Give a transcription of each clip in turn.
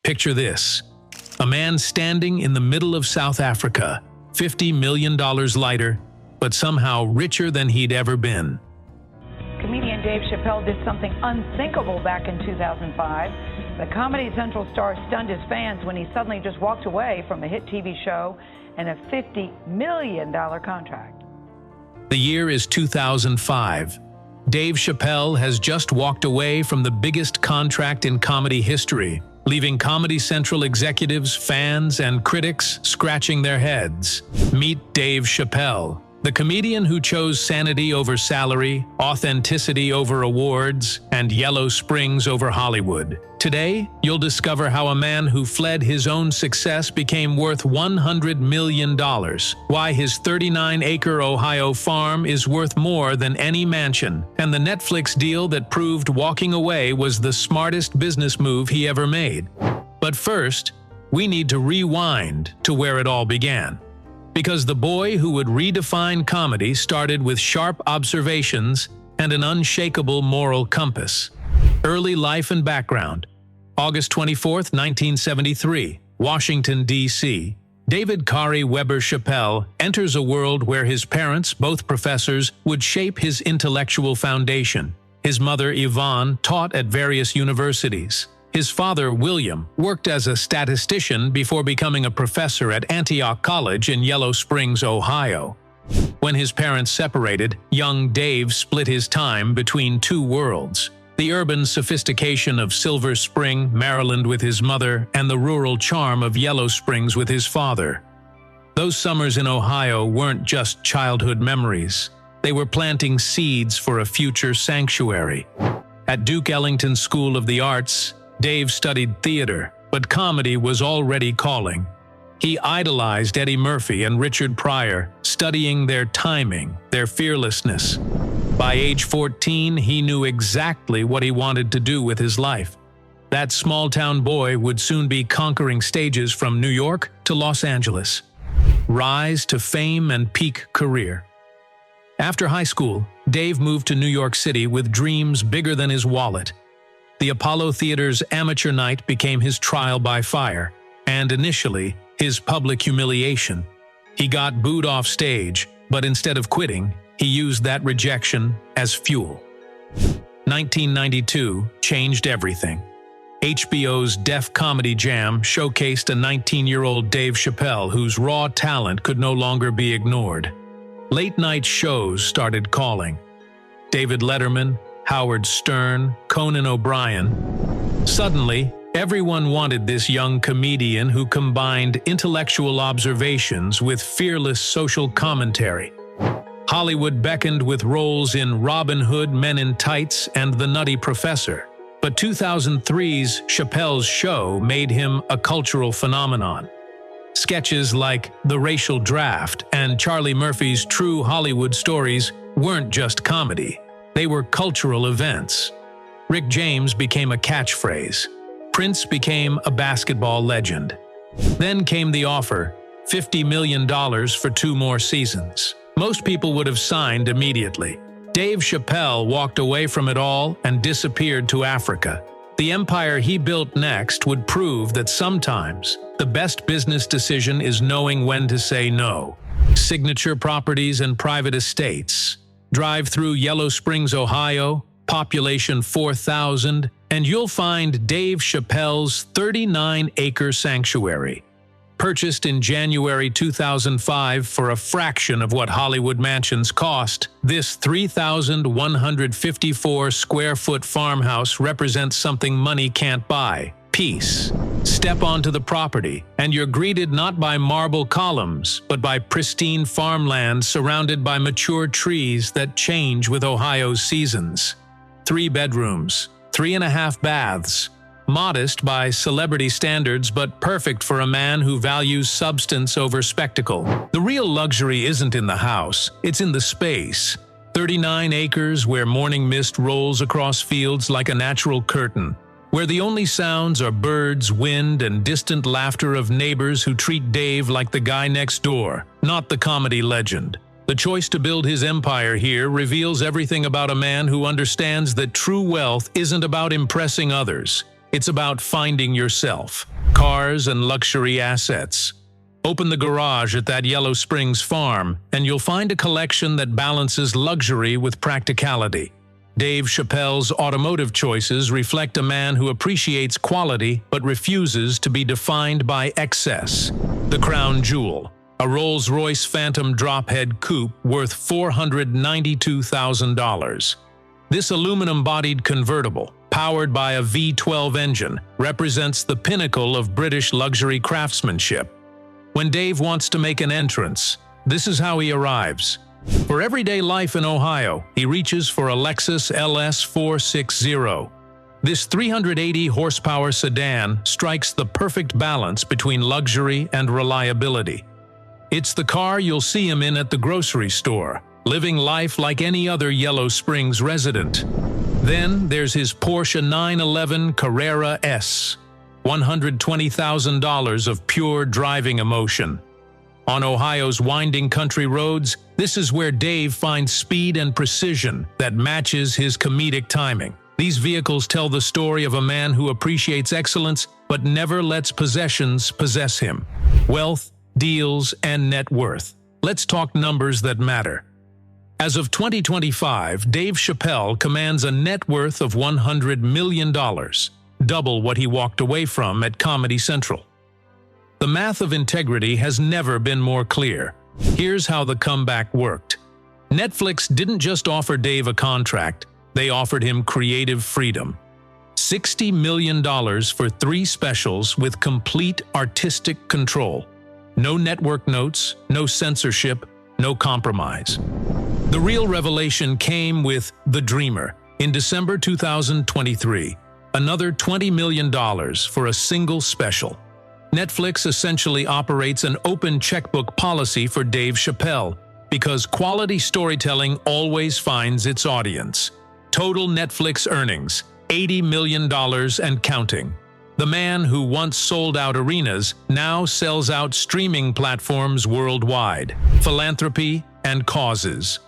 Picture this: a man standing in the middle of South Africa, $50 million lighter, but somehow richer than he'd ever been. Comedian Dave Chappelle did something unthinkable back in 2005. The Comedy Central star stunned his fans when he suddenly just walked away from a hit TV show and a $50 million contract. The year is 2005. Dave Chappelle has just walked away from the biggest contract in comedy history, leaving Comedy Central executives, fans, and critics scratching their heads. Meet Dave Chappelle, the comedian who chose sanity over salary, authenticity over awards, and Yellow Springs over Hollywood. Today, you'll discover how a man who fled his own success became worth $100 million, why his 39-acre Ohio farm is worth more than any mansion, and the Netflix deal that proved walking away was the smartest business move he ever made. But first, we need to rewind to where it all began. Because the boy who would redefine comedy started with sharp observations and an unshakable moral compass. Early life and background. August 24, 1973, Washington, D.C. David Kari Weber Chappelle enters a world where his parents, both professors, would shape his intellectual foundation. His mother, Yvonne, taught at various universities. His father, William, worked as a statistician before becoming a professor at Antioch College in Yellow Springs, Ohio. When his parents separated, young Dave split his time between two worlds: the urban sophistication of Silver Spring, Maryland with his mother, and the rural charm of Yellow Springs with his father. Those summers in Ohio weren't just childhood memories. They were planting seeds for a future sanctuary. At Duke Ellington School of the Arts, Dave studied theater, but comedy was already calling. He idolized Eddie Murphy and Richard Pryor, studying their timing, their fearlessness. By age 14, he knew exactly what he wanted to do with his life. That small-town boy would soon be conquering stages from New York to Los Angeles. Rise to fame and peak career. After high school, Dave moved to New York City with dreams bigger than his wallet. The Apollo Theater's amateur night became his trial by fire, and initially, his public humiliation. He got booed off stage, but instead of quitting, he used that rejection as fuel. 1992 changed everything. HBO's Def Comedy Jam showcased a 19-year-old Dave Chappelle whose raw talent could no longer be ignored. Late-night shows started calling. David Letterman, Howard Stern, Conan O'Brien. Suddenly, everyone wanted this young comedian who combined intellectual observations with fearless social commentary. Hollywood beckoned with roles in Robin Hood, Men in Tights, and The Nutty Professor. But 2003's Chappelle's Show made him a cultural phenomenon. Sketches like The Racial Draft and Charlie Murphy's True Hollywood Stories weren't just comedy. They were cultural events. Rick James became a catchphrase. Prince became a basketball legend. Then came the offer, $50 million for 2 more seasons. Most people would have signed immediately. Dave Chappelle walked away from it all and disappeared to Africa. The empire he built next would prove that sometimes the best business decision is knowing when to say no. Signature properties and private estates. Drive through Yellow Springs, Ohio, population 4,000, and you'll find Dave Chappelle's 39-acre sanctuary. Purchased in January 2005 for a fraction of what Hollywood mansions cost, this 3,154-square-foot farmhouse represents something money can't buy: peace. Step onto the property, and you're greeted not by marble columns, but by pristine farmland surrounded by mature trees that change with Ohio's seasons. 3 bedrooms, 3.5 baths. Modest by celebrity standards, but perfect for a man who values substance over spectacle. The real luxury isn't in the house, it's in the space. 39 acres where morning mist rolls across fields like a natural curtain, where the only sounds are birds, wind, and distant laughter of neighbors who treat Dave like the guy next door, not the comedy legend. The choice to build his empire here reveals everything about a man who understands that true wealth isn't about impressing others. It's about finding yourself, cars and luxury assets. Open the garage at that Yellow Springs farm, and you'll find a collection that balances luxury with practicality. Dave Chappelle's automotive choices reflect a man who appreciates quality but refuses to be defined by excess. The crown jewel, a Rolls-Royce Phantom drophead coupe worth $492,000. This aluminum-bodied convertible, powered by a V12 engine, represents the pinnacle of British luxury craftsmanship. When Dave wants to make an entrance, this is how he arrives. For everyday life in Ohio, he reaches for a Lexus LS 460. This 380-horsepower sedan strikes the perfect balance between luxury and reliability. It's the car you'll see him in at the grocery store, living life like any other Yellow Springs resident. Then there's his Porsche 911 Carrera S, $120,000 of pure driving emotion. On Ohio's winding country roads, this is where Dave finds speed and precision that matches his comedic timing. These vehicles tell the story of a man who appreciates excellence but never lets possessions possess him. Wealth, deals, and net worth. Let's talk numbers that matter. As of 2025, Dave Chappelle commands a net worth of $100 million, double what he walked away from at Comedy Central. The math of integrity has never been more clear. Here's how the comeback worked. Netflix didn't just offer Dave a contract, they offered him creative freedom. $60 million for 3 specials with complete artistic control. No network notes, no censorship, no compromise. The real revelation came with The Dreamer in December 2023, another $20 million for a single special. Netflix essentially operates an open checkbook policy for Dave Chappelle because quality storytelling always finds its audience. Total Netflix earnings, $80 million and counting. The man who once sold out arenas now sells out streaming platforms worldwide. Philanthropy and causes.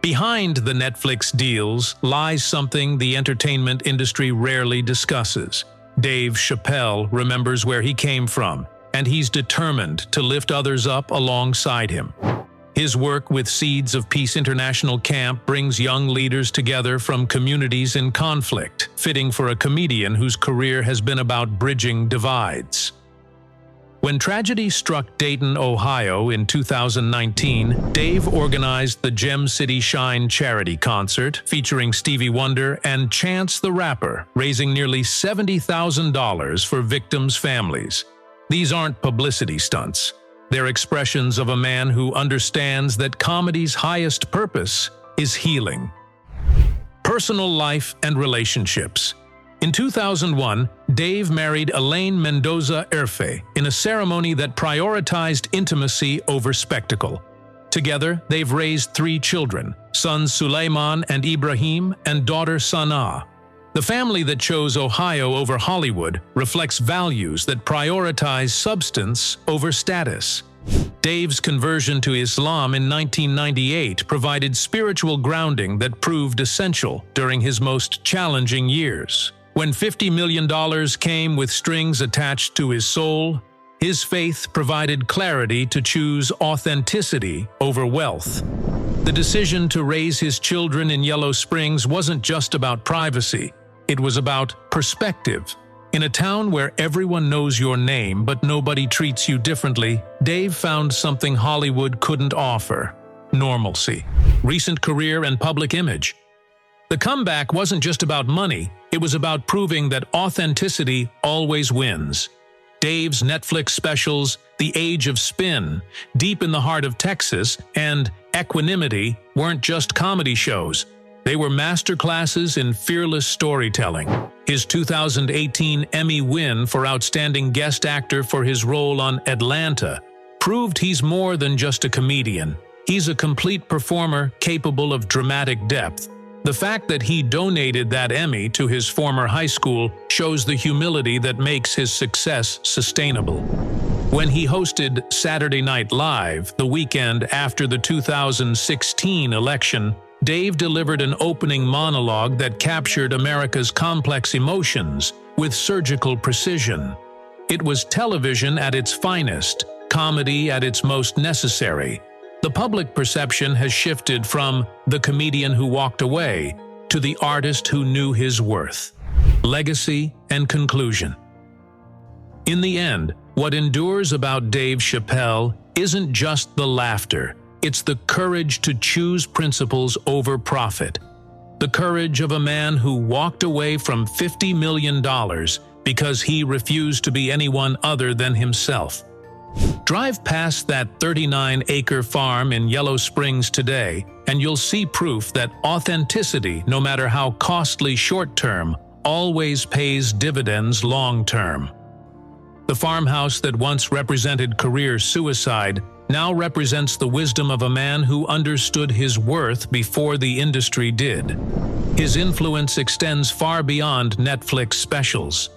Behind the Netflix deals lies something the entertainment industry rarely discusses. Dave Chappelle remembers where he came from, and he's determined to lift others up alongside him. His work with Seeds of Peace International Camp brings young leaders together from communities in conflict, fitting for a comedian whose career has been about bridging divides. When tragedy struck Dayton, Ohio in 2019, Dave organized the Gem City Shine charity concert featuring Stevie Wonder and Chance the Rapper, raising nearly $70,000 for victims' families. These aren't publicity stunts. They're expressions of a man who understands that comedy's highest purpose is healing. Personal life and relationships. In 2001, Dave married Elaine Mendoza Erfe in a ceremony that prioritized intimacy over spectacle. Together, they've raised 3 children, sons Suleiman and Ibrahim and daughter Sanaa. The family that chose Ohio over Hollywood reflects values that prioritize substance over status. Dave's conversion to Islam in 1998 provided spiritual grounding that proved essential during his most challenging years. When $50 million came with strings attached to his soul, his faith provided clarity to choose authenticity over wealth. The decision to raise his children in Yellow Springs wasn't just about privacy, it was about perspective. In a town where everyone knows your name but nobody treats you differently, Dave found something Hollywood couldn't offer: normalcy. Recent career and public image. The comeback wasn't just about money, it was about proving that authenticity always wins. Dave's Netflix specials, The Age of Spin, Deep in the Heart of Texas, and Equanimity weren't just comedy shows. They were masterclasses in fearless storytelling. His 2018 Emmy win for Outstanding Guest Actor for his role on Atlanta proved he's more than just a comedian. He's a complete performer capable of dramatic depth. The fact that he donated that Emmy to his former high school shows the humility that makes his success sustainable. When he hosted Saturday Night Live the weekend after the 2016 election, Dave delivered an opening monologue that captured America's complex emotions with surgical precision. It was television at its finest, comedy at its most necessary. The public perception has shifted from the comedian who walked away to the artist who knew his worth. Legacy and conclusion. In the end, what endures about Dave Chappelle isn't just the laughter, it's the courage to choose principles over profit. The courage of a man who walked away from $50 million because he refused to be anyone other than himself. Drive past that 39-acre farm in Yellow Springs today, and you'll see proof that authenticity, no matter how costly short-term, always pays dividends long-term. The farmhouse that once represented career suicide now represents the wisdom of a man who understood his worth before the industry did. His influence extends far beyond Netflix specials.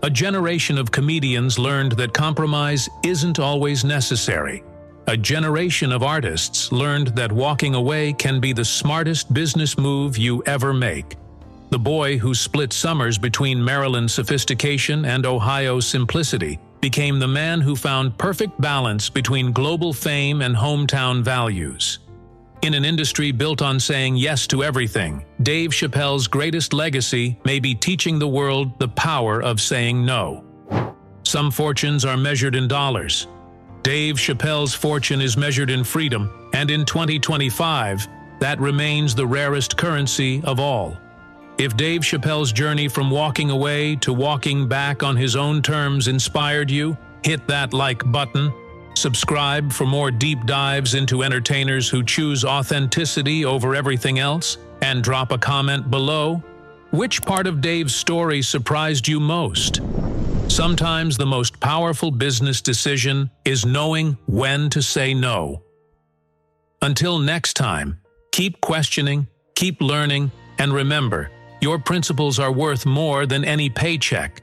A generation of comedians learned that compromise isn't always necessary. A generation of artists learned that walking away can be the smartest business move you ever make. The boy who split summers between Maryland sophistication and Ohio simplicity became the man who found perfect balance between global fame and hometown values. In an industry built on saying yes to everything, Dave Chappelle's greatest legacy may be teaching the world the power of saying no. Some fortunes are measured in dollars. Dave Chappelle's fortune is measured in freedom, and in 2025, that remains the rarest currency of all. If Dave Chappelle's journey from walking away to walking back on his own terms inspired you, hit that like button. Subscribe for more deep dives into entertainers who choose authenticity over everything else, and drop a comment below. Which part of Dave's story surprised you most? Sometimes the most powerful business decision is knowing when to say no. Until next time, keep questioning, keep learning, and remember, your principles are worth more than any paycheck.